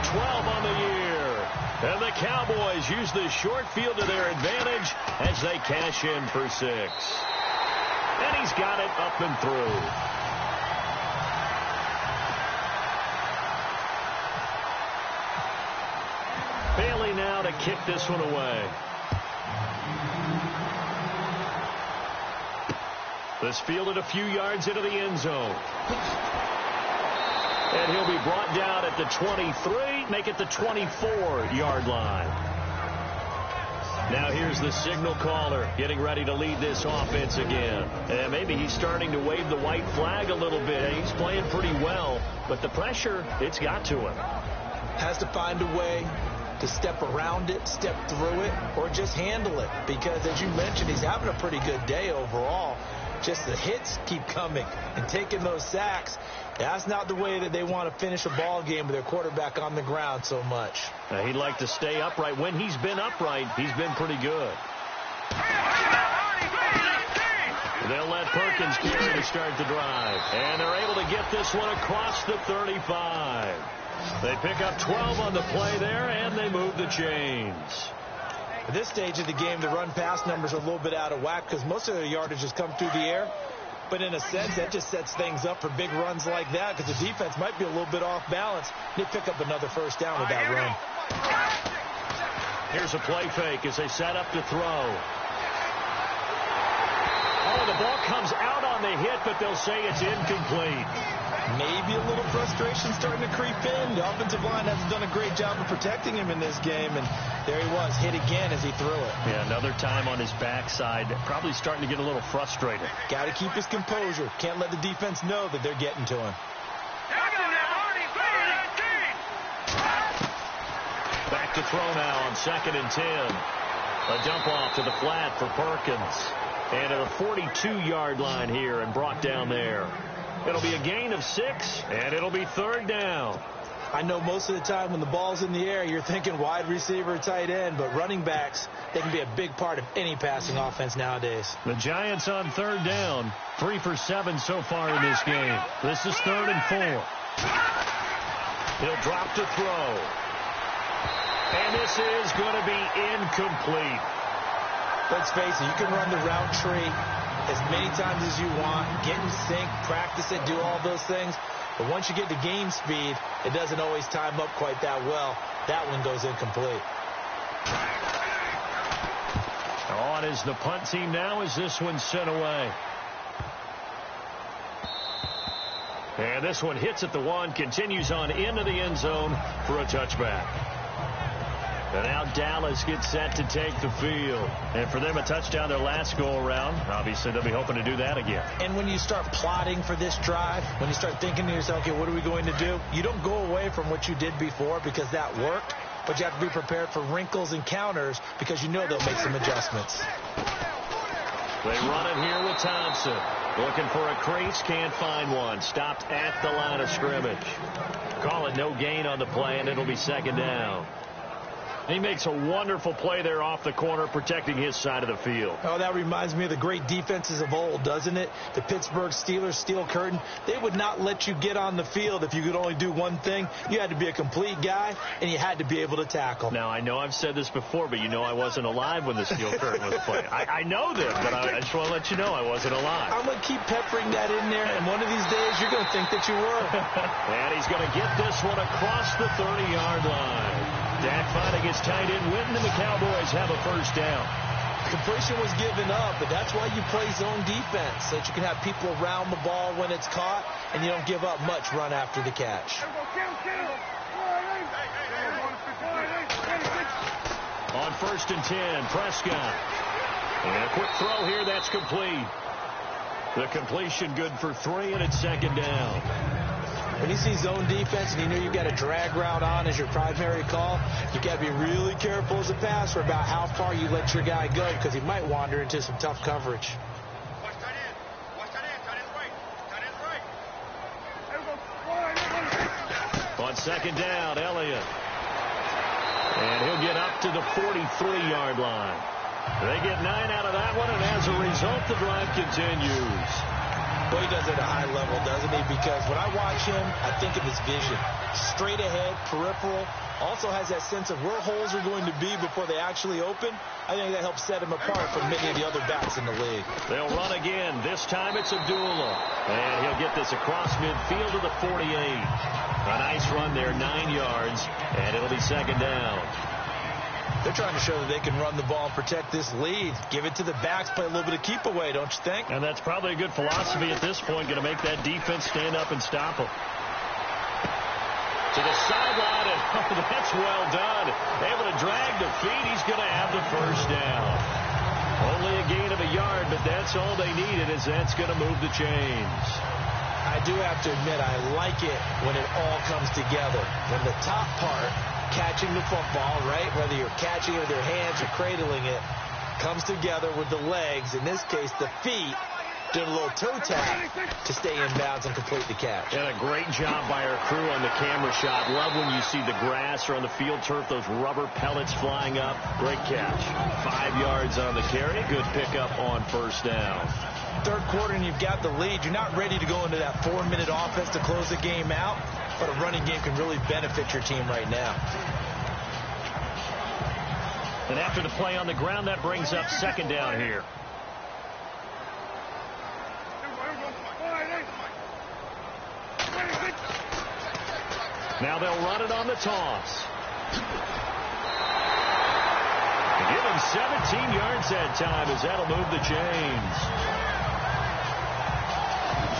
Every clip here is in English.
12 on the year. And the Cowboys use the short field to their advantage as they cash in for 6. And he's got it up and through. Bailey now to kick this one away. This fielded a few yards into the end zone. And he'll be brought down at the 23, make it the 24-yard line. Now here's the signal caller getting ready to lead this offense again. And maybe he's starting to wave the white flag a little bit. He's playing pretty well, but the pressure, it's got to him. Has to find a way to step around it, step through it, or just handle it. Because as you mentioned, he's having a pretty good day overall. Just the hits keep coming and taking those sacks. That's not the way that they want to finish a ball game with their quarterback on the ground so much. He'd like to stay upright. When he's been upright, he's been pretty good. They'll let Perkins carry to start the drive. And they're able to get this one across the 35. They pick up 12 on the play there, and they move the chains. At this stage of the game, the run-pass numbers are a little bit out of whack because most of their yardage has come through the air. But in a sense, that just sets things up for big runs like that because the defense might be a little bit off balance. They pick up another first down with that run. Here's a play fake as they set up to throw. Oh, the ball comes out on the hit, but they'll say it's incomplete. Maybe a little frustration starting to creep in. The offensive line hasn't done a great job of protecting him in this game, and there he was, hit again as he threw it. Yeah, another time on his backside, probably starting to get a little frustrated. Got to keep his composure. Can't let the defense know that they're getting to him. Back to throw now on 2nd and 10. A dump off to the flat for Perkins. And at a 42-yard line here and brought down there. It'll be a gain of 6, and it'll be 3rd down. I know most of the time when the ball's in the air, you're thinking wide receiver, tight end, but running backs, they can be a big part of any passing offense nowadays. The Giants on 3rd down, 3 for 7 so far in this game. This is 3rd and 4. He'll drop to throw. And this is going to be incomplete. Let's face it, you can run the route tree as many times as you want, get in sync, practice it, do all those things. But once you get to game speed, it doesn't always time up quite that well. That one goes incomplete. On is the punt team now as this one's sent away. And this one hits at the 1, continues on into the end zone for a touchback. And now Dallas gets set to take the field. And for them, a touchdown their last go-around. Obviously, they'll be hoping to do that again. And when you start plotting for this drive, when you start thinking to yourself, okay, what are we going to do? You don't go away from what you did before because that worked. But you have to be prepared for wrinkles and counters because you know they'll make some adjustments. They run it here with Thompson. Looking for a crease, can't find one. Stopped at the line of scrimmage. Call it no gain on the play, and it'll be 2nd down. He makes a wonderful play there off the corner, protecting his side of the field. Oh, that reminds me of the great defenses of old, doesn't it? The Pittsburgh Steelers steel curtain. They would not let you get on the field if you could only do one thing. You had to be a complete guy, and you had to be able to tackle. Now, I know I've said this before, but you know I wasn't alive when the steel curtain was played. I know this, but I just want to let you know I wasn't alive. I'm going to keep peppering that in there, and one of these days you're going to think that you were. And he's going to get this one across the 30-yard line. Dak finding his tight end Witten, and the Cowboys have a first down. Completion was given up, but that's why you play zone defense, so that you can have people around the ball when it's caught, and you don't give up much run after the catch. On 1st and 10, Prescott. And a quick throw here, that's complete. The completion good for 3, and it's 2nd down. When you see zone defense and you know you've got a drag route on as your primary call, you got to be really careful as a passer about how far you let your guy go because he might wander into some tough coverage. On 2nd down, Elliott. And he'll get up to the 43-yard line. They get 9 out of that one, and as a result, the drive continues. Well, he does it at a high level, doesn't he? Because when I watch him, I think of his vision. Straight ahead, peripheral. Also has that sense of where holes are going to be before they actually open. I think that helps set him apart from many of the other backs in the league. They'll run again. This time it's Abdullah. And he'll get this across midfield to the 48. A nice run there, 9 yards, and it'll be second down. They're trying to show that they can run the ball and protect this lead. Give it to the backs, play a little bit of keep away, don't you think? And that's probably a good philosophy at this point, going to make that defense stand up and stop them. To the sideline, and that's well done. Able to drag the feet. He's going to have the first down. Only a gain of a yard, but that's all they needed, as that's going to move the chains. I do have to admit, I like it when it all comes together. When the top part, catching the football, right, whether you're catching it with your hands or cradling it, comes together with the legs, in this case the feet, doing a little toe tap to stay in bounds and complete the catch. And a great job by our crew on the camera shot. Love when you see the grass or on the field turf, those rubber pellets flying up. Great catch. 5 yards on the carry. Good pickup on first down. Third quarter and you've got the lead. You're not ready to go into that 4-minute offense to close the game out, but a running game can really benefit your team right now. And after the play on the ground, that brings up second down here. Now they'll run it on the toss. Give him 17 yards that time, as that'll move the chains.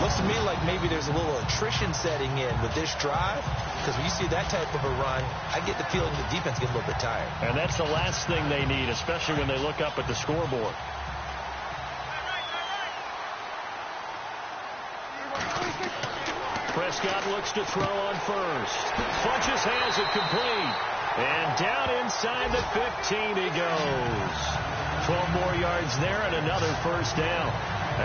Looks to me like maybe there's a little attrition setting in with this drive, because when you see that type of a run, I get the feeling the defense gets a little bit tired. And that's the last thing they need, especially when they look up at the scoreboard. Prescott looks to throw on first. Funches has it complete. And down inside the 15 he goes. 12 more yards there and another first down.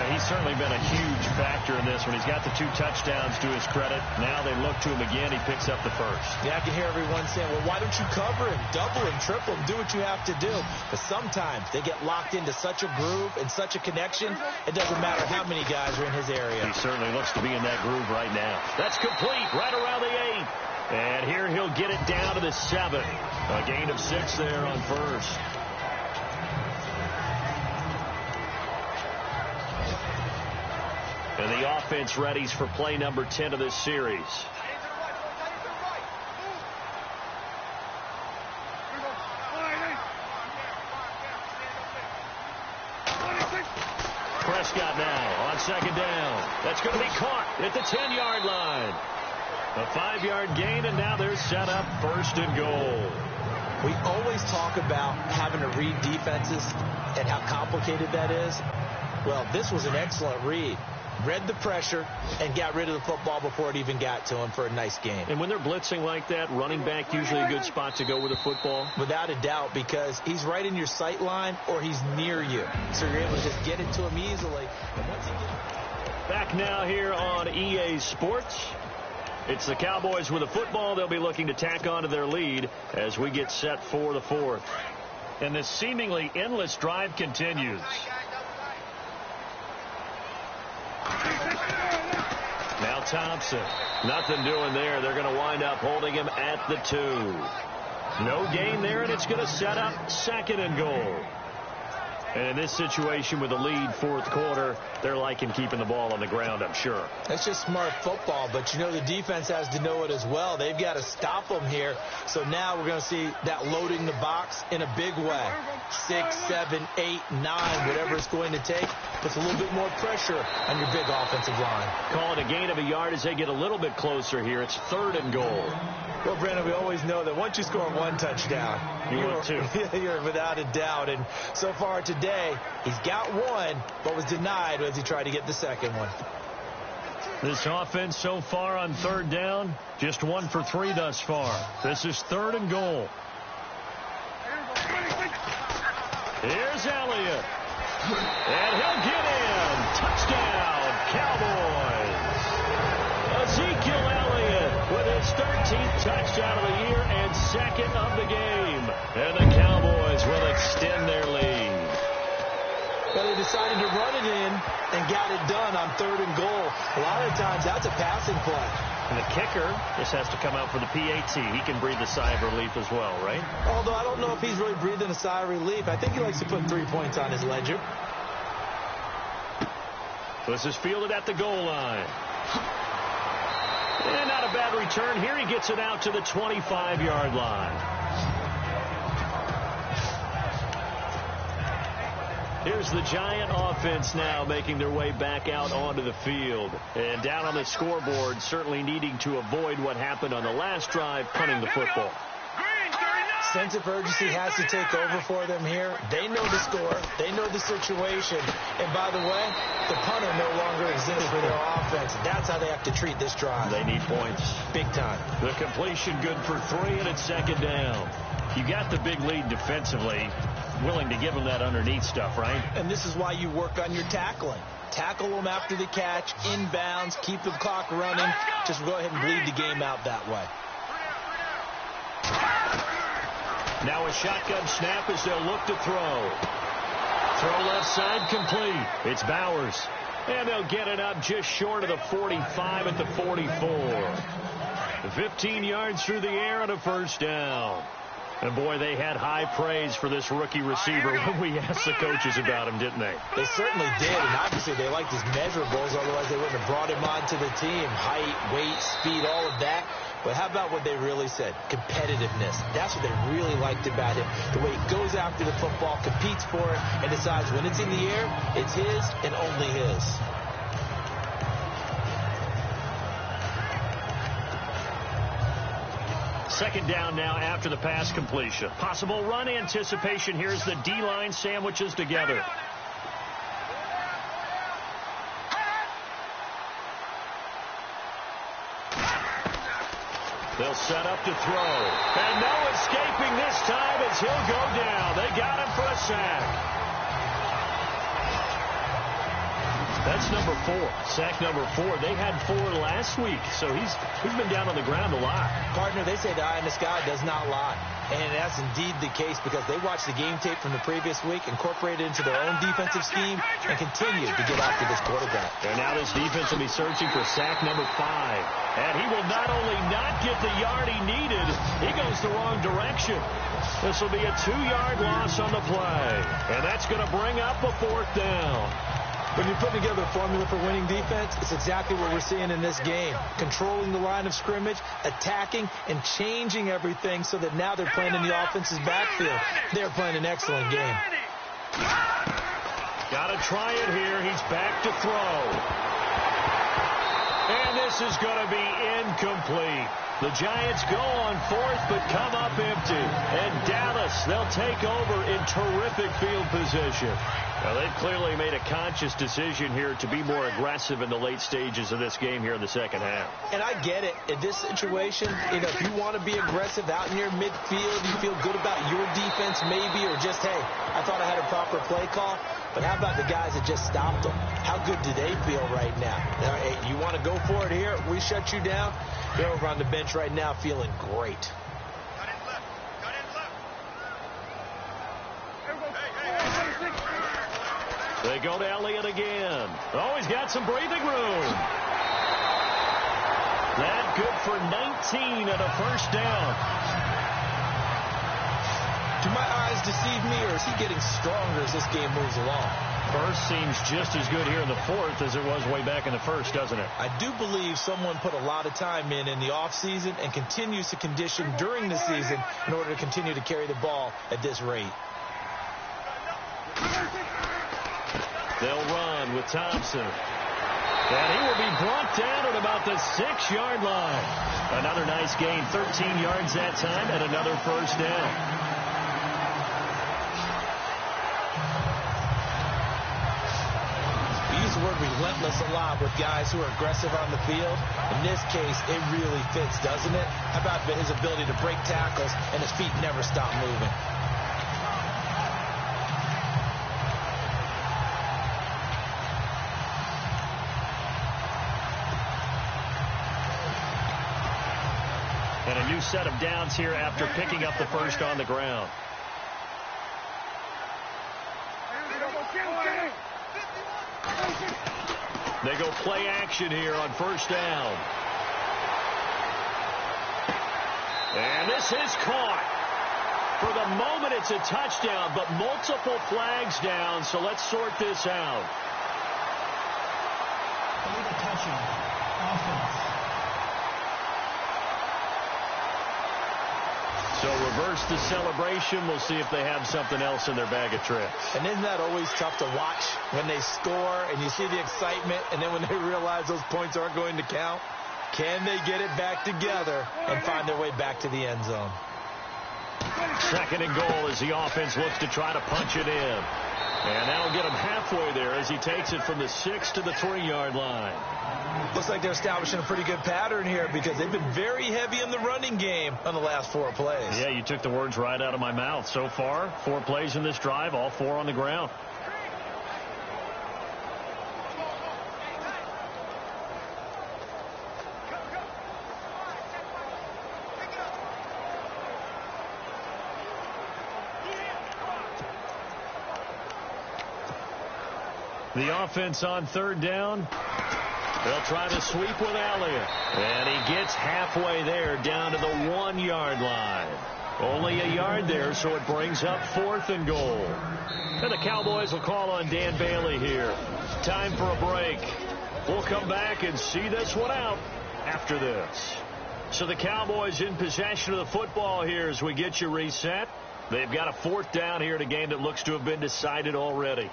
He's certainly been a huge factor in this when he's got the 2 touchdowns to his credit. Now they look to him again. He picks up the first. Yeah, I can hear everyone saying, well, why don't you cover him, double him, triple him, do what you have to do. But sometimes they get locked into such a groove and such a connection, it doesn't matter how many guys are in his area. He certainly looks to be in that groove right now. That's complete right around the 8. And here he'll get it down to the 7. A gain of 6 there on first. And the offense readies for play number 10 of this series. Prescott now on second down. That's going to be caught at the 10-yard line. A 5-yard gain, and now they're set up first and goal. We always talk about having to read defenses and how complicated that is. Well, this was an excellent read. Read the pressure and got rid of the football before it even got to him for a nice gain. And when they're blitzing like that, running back usually a good spot to go with the football? Without a doubt, because he's right in your sight line or he's near you. So you're able to just get it to him easily. And once he gets... Back now here on EA Sports. It's the Cowboys with the football. They'll be looking to tack on to their lead as we get set for the 4th. And this seemingly endless drive continues. Now Thompson. Nothing doing there. They're going to wind up holding him at the 2. No gain there, and it's going to set up second and goal. And in this situation with the lead 4th quarter, they're liking keeping the ball on the ground, I'm sure. That's just smart football, but you know the defense has to know it as well. They've got to stop them here. So now we're going to see that loading the box in a big way. 6, 7, 8, 9, whatever it's going to take. Puts a little bit more pressure on your big offensive line. Call it a gain of a yard as they get a little bit closer here. It's 3rd and goal. Well, Brandon, we always know that once you score 1 touchdown, you're without a doubt. And so far today, he's got 1, but was denied as he tried to get the second one. This offense so far on 3rd down, just 1 for 3 thus far. This is 3rd and goal. Here's Elliott. And he'll get in. Touchdown, Cowboys. Ezekiel Elliott with his 13th touchdown of the year and 2nd of the game. And the Cowboys will extend their lead. But it is decided to run it in and got it done on 3rd and goal. A lot of times that's a passing play. And the kicker just has to come out for the PAT. He can breathe a sigh of relief as well, right? Although I don't know if he's really breathing a sigh of relief. I think he likes to put 3 points on his ledger. This is fielded at the goal line. And not a bad return here. He gets it out to the 25-yard line. Here's the Giant offense now making their way back out onto the field. And down on the scoreboard, certainly needing to avoid what happened on the last drive, punting the football. Sense of urgency has to take over for them here. They know the score. They know the situation. And by the way, the punter no longer exists for their offense. That's how they have to treat this drive. They need points. Big time. The completion good for 3, and it's 2nd down. You got the big lead defensively. Willing to give them that underneath stuff, right? And this is why you work on your tackling. Tackle them after the catch, inbounds, keep the clock running. Just go ahead and bleed the game out that way. Now a shotgun snap as they'll look to throw. Throw left side complete. It's Bowers. And they'll get it up just short of the 45 at the 44. 15 yards through the air and a 1st down. And, boy, they had high praise for this rookie receiver when we asked the coaches about him, didn't they? They certainly did, and obviously they liked his measurables. Otherwise, they wouldn't have brought him onto the team. Height, weight, speed, all of that. But how about what they really said? Competitiveness. That's what they really liked about him. The way he goes after the football, competes for it, and decides when it's in the air, it's his and only his. Second down now after the pass completion. Possible run anticipation. Here's the D-line sandwiches together. They'll set up to throw. And no escaping this time as he'll go down. They got him for a sack. That's number 4. Sack number 4. They had 4 last week, so he's been down on the ground a lot. Partner, they say the eye in the sky does not lie. And that's indeed the case because they watched the game tape from the previous week, incorporated it into their own defensive scheme, and continued to get after this quarterback. And now this defense will be searching for sack number 5. And he will not only not get the yard he needed, he goes the wrong direction. This will be a 2-yard loss on the play. And that's going to bring up a 4th down. When you put together a formula for winning defense, it's exactly what we're seeing in this game. Controlling the line of scrimmage, attacking, and changing everything so that now they're playing in the offense's backfield. They're playing an excellent game. Got to try it here. He's back to throw. And this is going to be incomplete. The Giants go on 4th but come up empty. And Dallas, they'll take over in terrific field position. Well, they've clearly made a conscious decision here to be more aggressive in the late stages of this game here in the second half. And I get it. In this situation, if you want to be aggressive out in your midfield, you feel good about your defense maybe, or just, hey, I thought I had a proper play call. But how about the guys that just stopped them? How good do they feel right now? Hey, you want to go for it here? We shut you down. They're over on the bench right now feeling great. They go to Elliott again. Oh, he's got some breathing room. That good for 19 and a 1st down. Do my eyes deceive me, or is he getting stronger as this game moves along? First seems just as good here in the 4th as it was way back in the 1st, doesn't it? I do believe someone put a lot of time in the offseason and continues to condition during the season in order to continue to carry the ball at this rate. They'll run with Thompson. And he will be brought down at about the 6-yard line. Another nice gain, 13 yards that time, and another 1st down. We use the word relentless a lot with guys who are aggressive on the field. In this case, it really fits, doesn't it? How about his ability to break tackles and his feet never stop moving? And a new set of downs here after picking up the 1st on the ground. They go play action here on first down. And this is caught. For the moment, it's a touchdown, but multiple flags down, so let's sort this out. So reverse the celebration. We'll see if they have something else in their bag of tricks. And isn't that always tough to watch when they score and you see the excitement, and then when they realize those points aren't going to count? Can they get it back together and find their way back to the end zone? Second and goal as the offense looks to try to punch it in. And that'll get him halfway there as he takes it from the 6 to the 3-yard line. Looks like they're establishing a pretty good pattern here because they've been very heavy in the running game on the last 4 plays. Yeah, you took the words right out of my mouth. So far, 4 plays in this drive, all 4 on the ground. The offense on third down. They'll try to sweep with Elliott. And he gets halfway there down to the 1-yard line. Only a yard there, so it brings up 4th and goal. And the Cowboys will call on Dan Bailey here. Time for a break. We'll come back and see this one out after this. So the Cowboys in possession of the football here as we get you reset. They've got a 4th down here in a game that looks to have been decided already.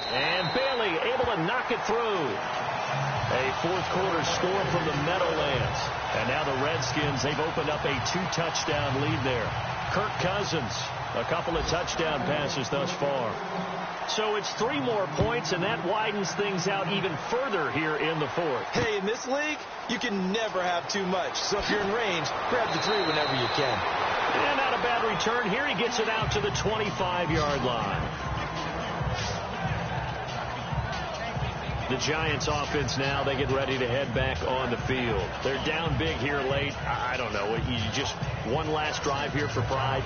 And Bailey able to knock it through. A 4th quarter score from the Meadowlands. And now the Redskins, they've opened up a 2-touchdown lead there. Kirk Cousins, a couple of touchdown passes thus far. So it's 3 more points, and that widens things out even further here in the 4th. Hey, in this league, you can never have too much. So if you're in range, grab the 3 whenever you can. And not a bad return here. He gets it out to the 25-yard line. The Giants offense now, they get ready to head back on the field. They're down big here late. I don't know. You just one last drive here for pride.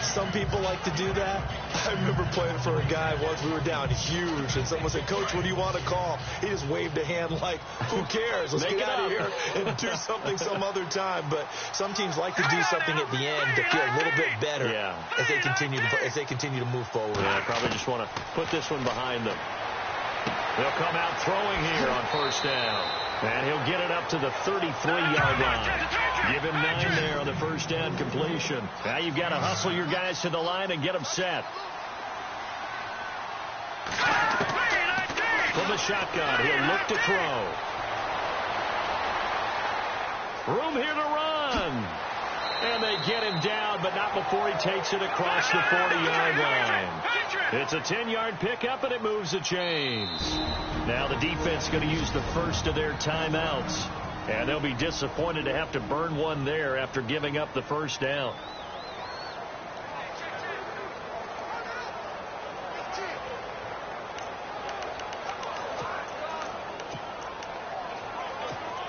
Some people like to do that. I remember playing for a guy once. We were down huge, and someone said, "Coach, what do you want to call?" He just waved a hand like, "Who cares? Let's get out of here and do something some other time." But some teams like to do something at the end to feel a little bit better as they continue to move forward. Yeah, probably just want to put this one behind them. They'll come out throwing here on first down. And he'll get it up to the 33-yard line. Give him 9 there on the first down completion. Now you've got to hustle your guys to the line and get them set. From the shotgun, he'll look to throw. Room here to run. And they get him down, but not before he takes it across the 40-yard line. It's a 10-yard pickup, and it moves the chains. Now the defense going to use the first of their timeouts. And they'll be disappointed to have to burn one there after giving up the first down.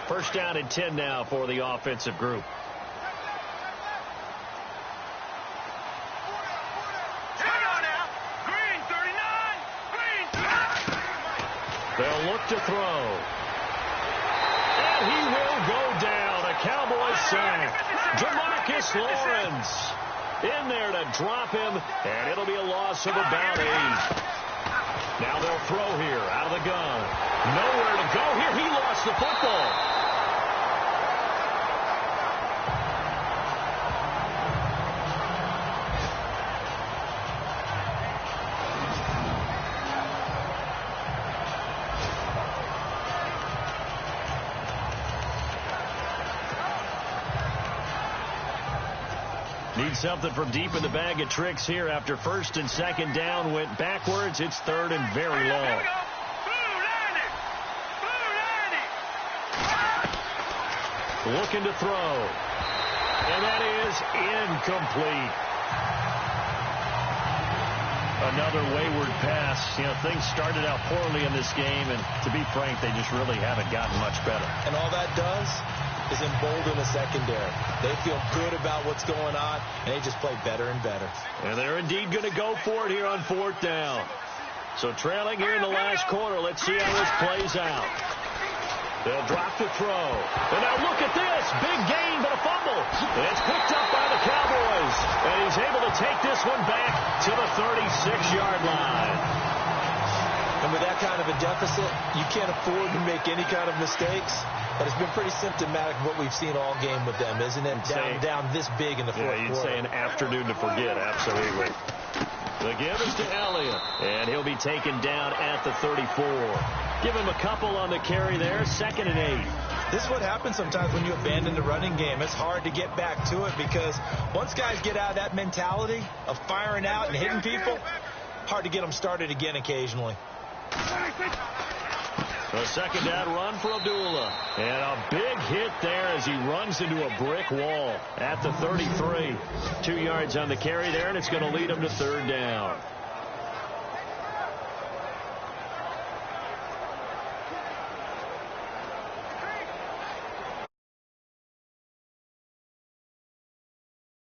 First down and 10 now for the offensive group. They'll look to throw. And he will go down. A Cowboys sack. Jamarcus Lawrence in there to drop him, and it'll be a loss of about 8. Now they'll throw here out of the gun. Nowhere to go here. He lost the football. Need something from deep in the bag of tricks here after first and second down went backwards. It's third and very long. Looking to throw. And that is incomplete. Another wayward pass. You know, things started out poorly in this game, and to be frank, they just really haven't gotten much better. And all that does is embolden the secondary. They feel good about what's going on, and they just play better and better. And they're indeed going to go for it here on fourth down. So trailing here in the last quarter. Let's see how this plays out. They'll drop the throw. And now look at this. Big gain, but a fumble. And it's picked up by the Cowboys. And he's able to take this one back to the 36-yard line. And with that kind of a deficit, you can't afford to make any kind of mistakes. But it's been pretty symptomatic of what we've seen all game with them, isn't it? Down this big in the fourth quarter. You'd say an afternoon to forget, absolutely. The give is to Elliott, and he'll be taken down at the 34. Give him a couple on the carry there, 2nd and 8. This is what happens sometimes when you abandon the running game. It's hard to get back to it because once guys get out of that mentality of firing out and hitting people, hard to get them started again occasionally. A second down run for Abdullah. And a big hit there as he runs into a brick wall at the 33. 2 yards on the carry there, and it's going to lead him to 3rd down.